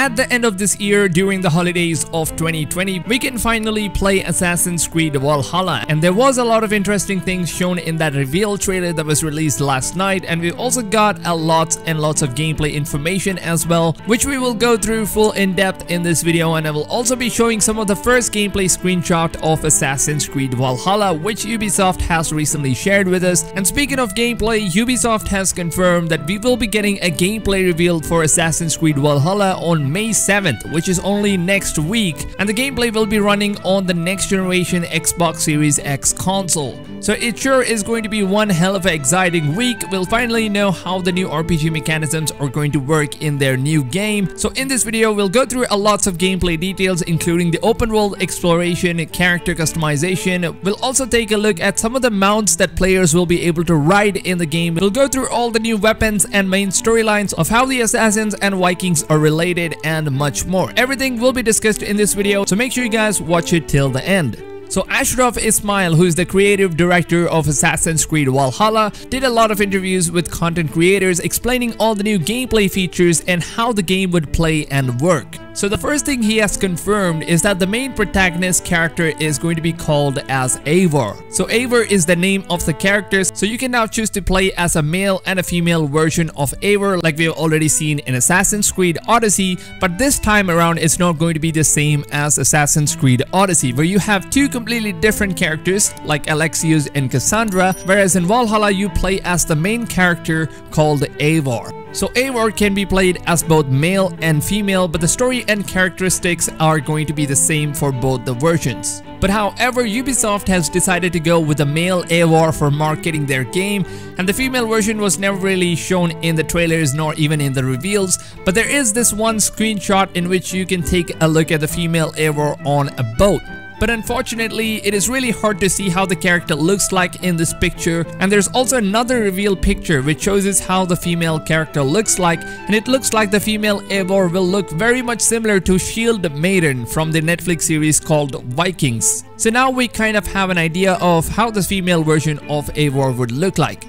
at the end of this year, during the holidays of 2020, we can finally play Assassin's Creed Valhalla. And there was a lot of interesting things shown in that reveal trailer that was released last night, and we also got a lots and lots of gameplay information as well, which we will go through full in depth in this video. And I will also be showing some of the first gameplay screenshot of Assassin's Creed Valhalla, which Ubisoft has recently shared with us. And speaking of gameplay, Ubisoft has confirmed that we will be getting a gameplay reveal for Assassin's Creed Valhalla on May 7th, which is only next week, and the gameplay will be running on the next generation Xbox Series X console. So it sure is going to be one hell of an exciting week. We'll finally know how the new RPG mechanisms are going to work in their new game. So in this video, we'll go through a lots of gameplay details, including the open world exploration, character customization. We'll also take a look at some of the mounts that players will be able to ride in the game. We'll go through all the new weapons and main storylines of how the Assassins and Vikings are related, and much more. Everything will be discussed in this video, so make sure you guys watch it till the end. So Ashraf Ismail, who is the creative director of Assassin's Creed Valhalla, did a lot of interviews with content creators explaining all the new gameplay features and how the game would play and work. So the first thing he has confirmed is that the main protagonist character is going to be called as Eivor. So Eivor is the name of the characters, so you can now choose to play as a male and a female version of Eivor, like we've already seen in Assassin's Creed Odyssey, but this time around it's not going to be the same as Assassin's Creed Odyssey, where you have two completely different characters like Alexios and Cassandra, whereas in Valhalla you play as the main character called Eivor. So Eivor can be played as both male and female, but the story and characteristics are going to be the same for both the versions. But however, Ubisoft has decided to go with the male Eivor for marketing their game, and the female version was never really shown in the trailers nor even in the reveals. But there is this one screenshot in which you can take a look at the female Eivor on a boat. But unfortunately, it is really hard to see how the character looks like in this picture, and there's also another reveal picture which shows us how the female character looks like, and it looks like the female Eivor will look very much similar to Shield Maiden from the Netflix series called Vikings. So now we kind of have an idea of how the female version of Eivor would look like.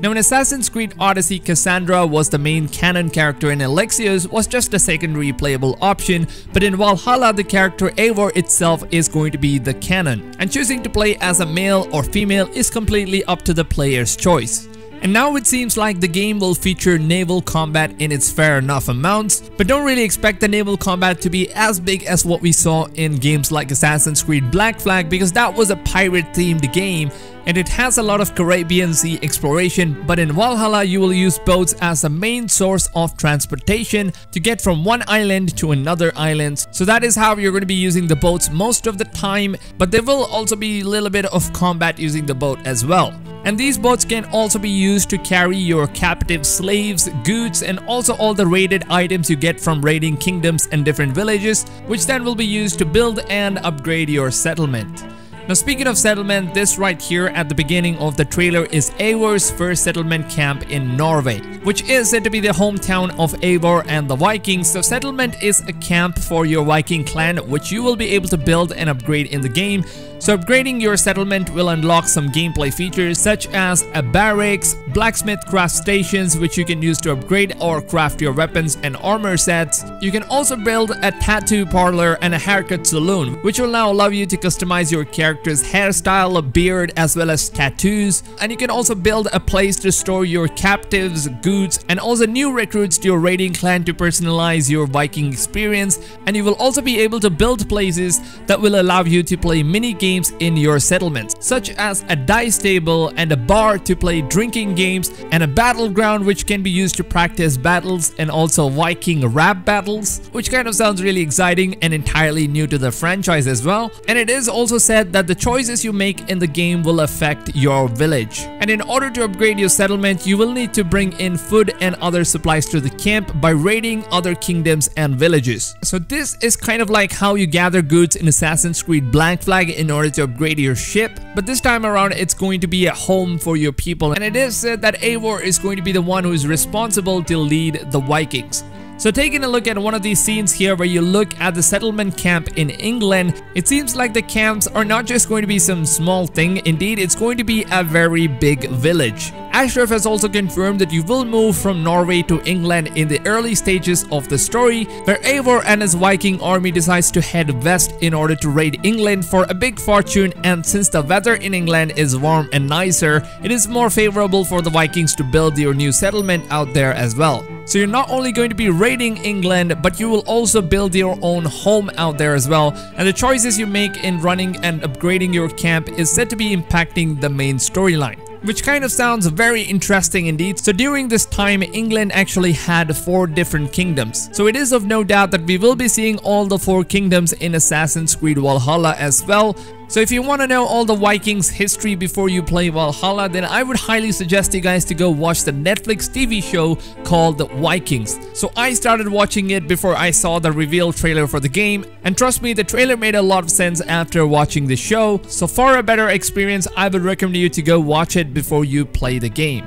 Now in Assassin's Creed Odyssey, Cassandra was the main canon character and Alexios was just a secondary playable option, but in Valhalla the character Eivor itself is going to be the canon, and choosing to play as a male or female is completely up to the player's choice. And now it seems like the game will feature naval combat in its fair enough amounts, but don't really expect the naval combat to be as big as what we saw in games like Assassin's Creed Black Flag, because that was a pirate themed game and it has a lot of Caribbean Sea exploration. But in Valhalla you will use boats as the main source of transportation to get from one island to another island. So that is how you're going to be using the boats most of the time, but there will also be a little bit of combat using the boat as well. And these boats can also be used to carry your captive slaves, goods, and also all the raided items you get from raiding kingdoms and different villages, which then will be used to build and upgrade your settlement. Now speaking of settlement, this right here at the beginning of the trailer is Eivor's first settlement camp in Norway, which is said to be the hometown of Eivor and the Vikings. So settlement is a camp for your Viking clan, which you will be able to build and upgrade in the game. So upgrading your settlement will unlock some gameplay features such as a barracks, blacksmith craft stations which you can use to upgrade or craft your weapons and armor sets. You can also build a tattoo parlor and a haircut saloon, which will now allow you to customize your character's hairstyle, beard, as well as tattoos. And you can also build a place to store your captives, goods, and also new recruits to your raiding clan to personalize your Viking experience. And you will also be able to build places that will allow you to play mini games in your settlements, such as a dice table and a bar to play drinking games, and a battleground which can be used to practice battles, and also Viking rap battles, which kind of sounds really exciting and entirely new to the franchise as well. And it is also said that the choices you make in the game will affect your village. And in order to upgrade your settlement, you will need to bring in food and other supplies to the camp by raiding other kingdoms and villages. So this is kind of like how you gather goods in Assassin's Creed Black Flag in order to upgrade your ship, but this time around it's going to be a home for your people. And it is said that Eivor is going to be the one who is responsible to lead the Vikings. So taking a look at one of these scenes here where you look at the settlement camp in England, it seems like the camps are not just going to be some small thing, indeed it's going to be a very big village. Ashraf has also confirmed that you will move from Norway to England in the early stages of the story, where Eivor and his Viking army decides to head west in order to raid England for a big fortune, and since the weather in England is warm and nicer, it is more favorable for the Vikings to build your new settlement out there as well. So you're not only going to be raiding England, but you will also build your own home out there as well, and the choices you make in running and upgrading your camp is said to be impacting the main storyline, which kind of sounds very interesting indeed. So during this time, England actually had 4 different kingdoms. So it is of no doubt that we will be seeing all the 4 kingdoms in Assassin's Creed Valhalla as well. So if you want to know all the Vikings history before you play Valhalla, then I would highly suggest you guys to go watch the Netflix TV show called The Vikings. So I started watching it before I saw the reveal trailer for the game, and trust me, the trailer made a lot of sense after watching the show. So for a better experience, I would recommend you to go watch it before you play the game.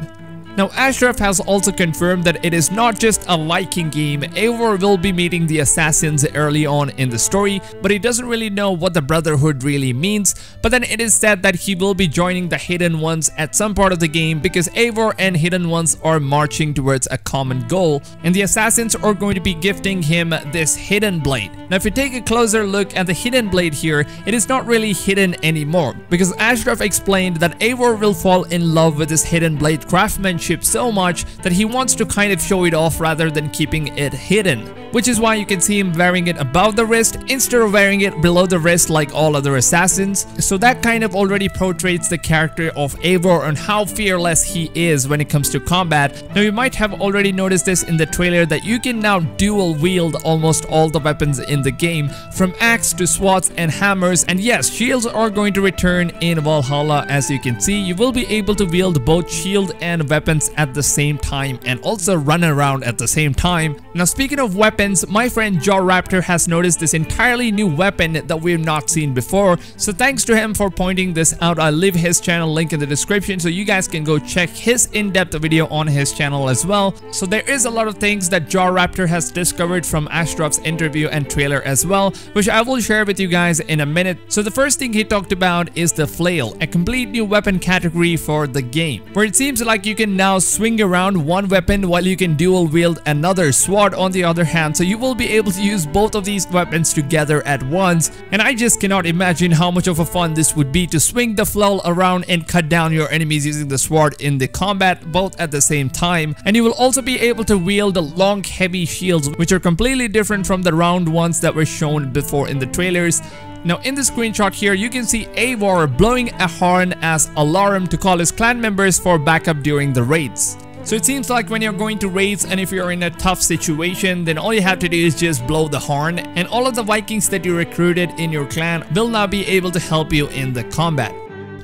Now Ashraf has also confirmed that it is not just a Viking game. Eivor will be meeting the assassins early on in the story, but he doesn't really know what the Brotherhood really means. But then it is said that he will be joining the Hidden Ones at some part of the game, because Eivor and Hidden Ones are marching towards a common goal, and the assassins are going to be gifting him this hidden blade. Now if you take a closer look at the hidden blade here, it is not really hidden anymore, because Ashraf explained that Eivor will fall in love with this hidden blade craftsmanship so much that he wants to kind of show it off rather than keeping it hidden, which is why you can see him wearing it above the wrist instead of wearing it below the wrist like all other assassins. So that kind of already portrays the character of Eivor and how fearless he is when it comes to combat. Now you might have already noticed this in the trailer that you can now dual wield almost all the weapons in the game, from axe to swords and hammers, and yes, shields are going to return in Valhalla. As you can see, you will be able to wield both shield and weapons at the same time and also run around at the same time. Now speaking of weapons, my friend Raptor has noticed this entirely new weapon that we've not seen before, so thanks to him for pointing this out. I'll leave his channel link in the description so you guys can go check his in-depth video on his channel as well. So there is a lot of things that Raptor has discovered from Ashraf's interview and trailer as well, which I will share with you guys in a minute. So the first thing he talked about is the Flail, a complete new weapon category for the game, where it seems like you can now swing around one weapon while you can dual wield another sword on the other hand. So you will be able to use both of these weapons together at once, and I just cannot imagine how much of a fun this would be to swing the flail around and cut down your enemies using the sword in the combat both at the same time. And you will also be able to wield long heavy shields, which are completely different from the round ones that were shown before in the trailers. Now in the screenshot here, you can see Eivor blowing a horn as alarm to call his clan members for backup during the raids. So it seems like when you're going to raids and if you're in a tough situation, then all you have to do is just blow the horn, and all of the Vikings that you recruited in your clan will now be able to help you in the combat.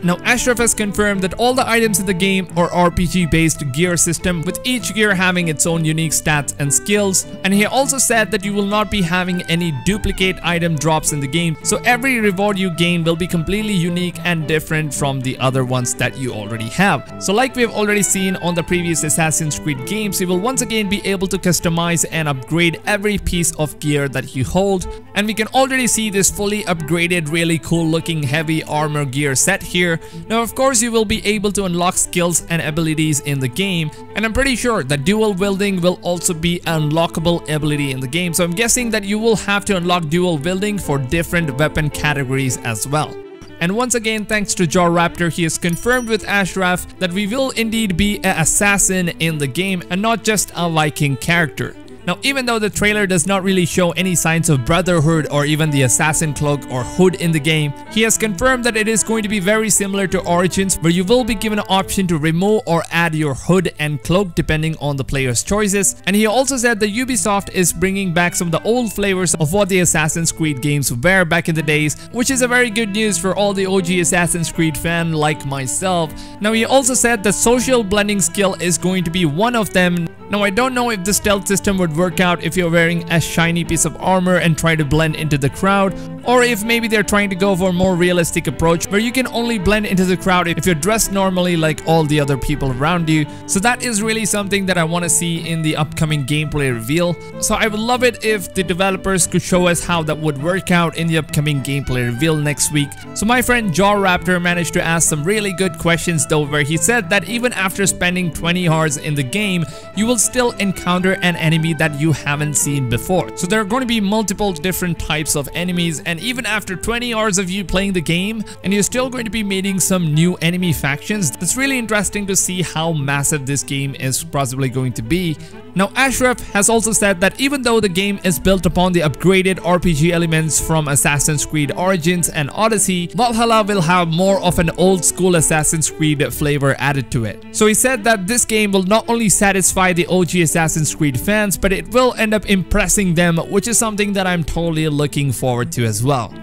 Now Ashraf has confirmed that all the items in the game are RPG based gear system, with each gear having its own unique stats and skills, and he also said that you will not be having any duplicate item drops in the game, so every reward you gain will be completely unique and different from the other ones that you already have. So like we've already seen on the previous Assassin's Creed games, you will once again be able to customize and upgrade every piece of gear that you hold, and we can already see this fully upgraded, really cool looking heavy armor gear set here. Now of course you will be able to unlock skills and abilities in the game, and I'm pretty sure that dual wielding will also be an unlockable ability in the game, so I'm guessing that you will have to unlock dual wielding for different weapon categories as well. And once again, thanks to Raptor, he has confirmed with Ashraf that we will indeed be an assassin in the game and not just a Viking character. Now, even though the trailer does not really show any signs of Brotherhood or even the assassin cloak or hood in the game, he has confirmed that it is going to be very similar to Origins, where you will be given an option to remove or add your hood and cloak depending on the player's choices. And he also said that Ubisoft is bringing back some of the old flavors of what the Assassin's Creed games were back in the days, which is a very good news for all the OG Assassin's Creed fans like myself. Now, he also said the social blending skill is going to be one of them. Now I don't know if the stealth system would work out if you're wearing a shiny piece of armor and try to blend into the crowd, or if maybe they're trying to go for a more realistic approach where you can only blend into the crowd if you're dressed normally like all the other people around you. So that is really something that I want to see in the upcoming gameplay reveal. So I would love it if the developers could show us how that would work out in the upcoming gameplay reveal next week. So my friend Jaw Raptor managed to ask some really good questions though, where he said that even after spending 20 hours in the game, you will still encounter an enemy that you haven't seen before. So there are going to be multiple different types of enemies, and even after 20 hours of you playing the game, and you're still going to be meeting some new enemy factions. It's really interesting to see how massive this game is possibly going to be. Now Ashraf has also said that even though the game is built upon the upgraded RPG elements from Assassin's Creed Origins and Odyssey, Valhalla will have more of an old school Assassin's Creed flavor added to it. So he said that this game will not only satisfy the OG Assassin's Creed fans, but it will end up impressing them, which is something that I'm totally looking forward to as well.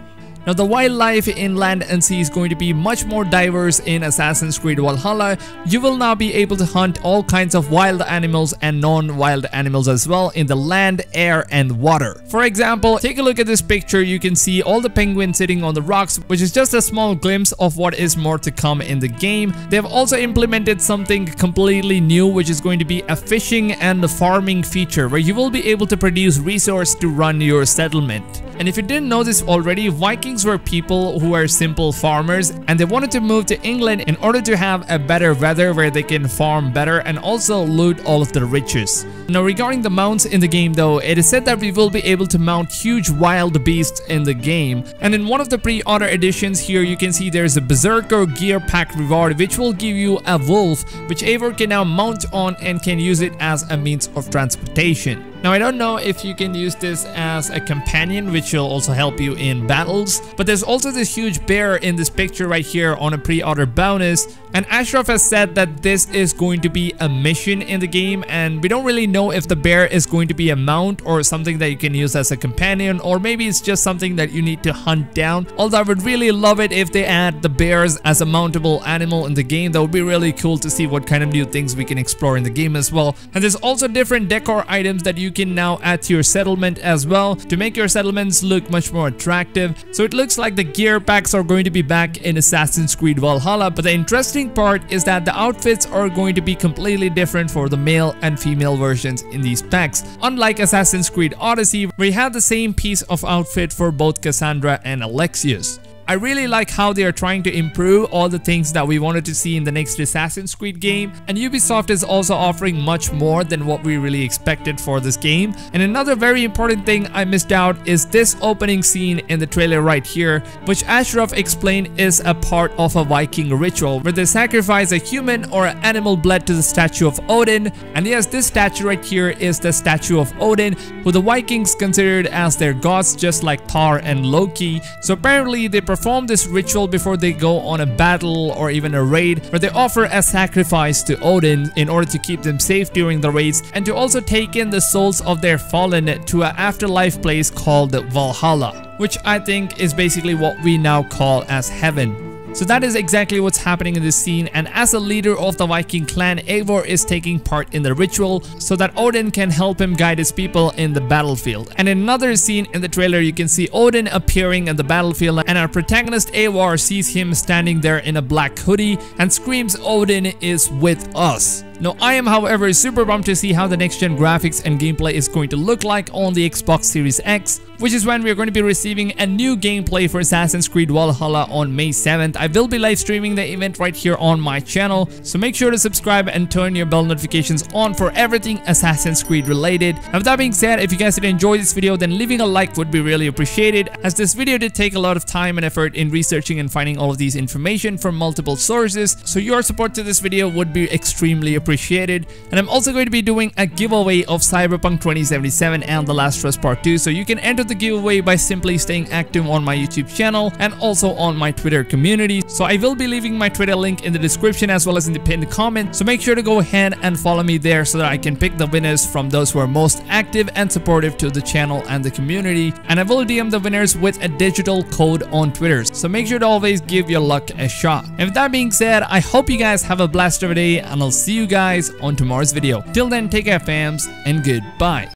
Now the wildlife in land and sea is going to be much more diverse in Assassin's Creed Valhalla. You will now be able to hunt all kinds of wild animals and non-wild animals as well in the land, air and water. For example, take a look at this picture. You can see all the penguins sitting on the rocks, which is just a small glimpse of what is more to come in the game. They have also implemented something completely new, which is going to be a fishing and farming feature where you will be able to produce resource to run your settlement. And if you didn't know this already, Vikings were people who were simple farmers, and they wanted to move to England in order to have a better weather where they can farm better and also loot all of the riches. Now regarding the mounts in the game though, it is said that we will be able to mount huge wild beasts in the game. And in one of the pre-order editions here, you can see there's a Berserker gear pack reward which will give you a wolf, which Eivor can now mount on and can use it as a means of transportation. Now I don't know if you can use this as a companion, which will also help you in battles, but there's also this huge bear in this picture right here on a pre-order bonus, and Ashraf has said that this is going to be a mission in the game, and we don't really know if the bear is going to be a mount or something that you can use as a companion, or maybe it's just something that you need to hunt down. Although I would really love it if they add the bears as a mountable animal in the game. That would be really cool to see what kind of new things we can explore in the game as well. And there's also different decor items that you can now add to your settlement as well to make your settlements look much more attractive. So it looks like the gear packs are going to be back in Assassin's Creed Valhalla, but the interesting part is that the outfits are going to be completely different for the male and female versions in these packs, unlike Assassin's Creed Odyssey where you have the same piece of outfit for both Cassandra and Alexius. I really like how they are trying to improve all the things that we wanted to see in the next Assassin's Creed game, and Ubisoft is also offering much more than what we really expected for this game. And another very important thing I missed out is this opening scene in the trailer right here, which Ashraf explained is a part of a Viking ritual where they sacrifice a human or an animal blood to the statue of Odin. And yes, this statue right here is the statue of Odin, who the Vikings considered as their gods, just like Thor and Loki. So apparently they perform this ritual before they go on a battle or even a raid, where they offer a sacrifice to Odin in order to keep them safe during the raids and to also take in the souls of their fallen to an afterlife place called Valhalla, which I think is basically what we now call as heaven. So that is exactly what's happening in this scene, and as a leader of the Viking clan, Eivor is taking part in the ritual so that Odin can help him guide his people in the battlefield. And in another scene in the trailer, you can see Odin appearing in the battlefield, and our protagonist Eivor sees him standing there in a black hoodie and screams, "Odin is with us." Now, I am however super bummed to see how the next gen graphics and gameplay is going to look like on the Xbox Series X, which is when we are going to be receiving a new gameplay for Assassin's Creed Valhalla on May 7th. I will be live streaming the event right here on my channel, so make sure to subscribe and turn your bell notifications on for everything Assassin's Creed related. And with that being said, if you guys did enjoy this video, then leaving a like would be really appreciated, as this video did take a lot of time and effort in researching and finding all of these information from multiple sources, so your support to this video would be extremely appreciated. And I'm also going to be doing a giveaway of Cyberpunk 2077 and The Last of Us Part 2, so you can enter the giveaway by simply staying active on my YouTube channel and also on my Twitter community. So I will be leaving my Twitter link in the description as well as in the pinned comment, so make sure to go ahead and follow me there so that I can pick the winners from those who are most active and supportive to the channel and the community. And I will DM the winners with a digital code on Twitter, so make sure to always give your luck a shot. And with that being said, I hope you guys have a blast of a day, and I'll see you guys guys on tomorrow's video. Till then, take care fams and goodbye.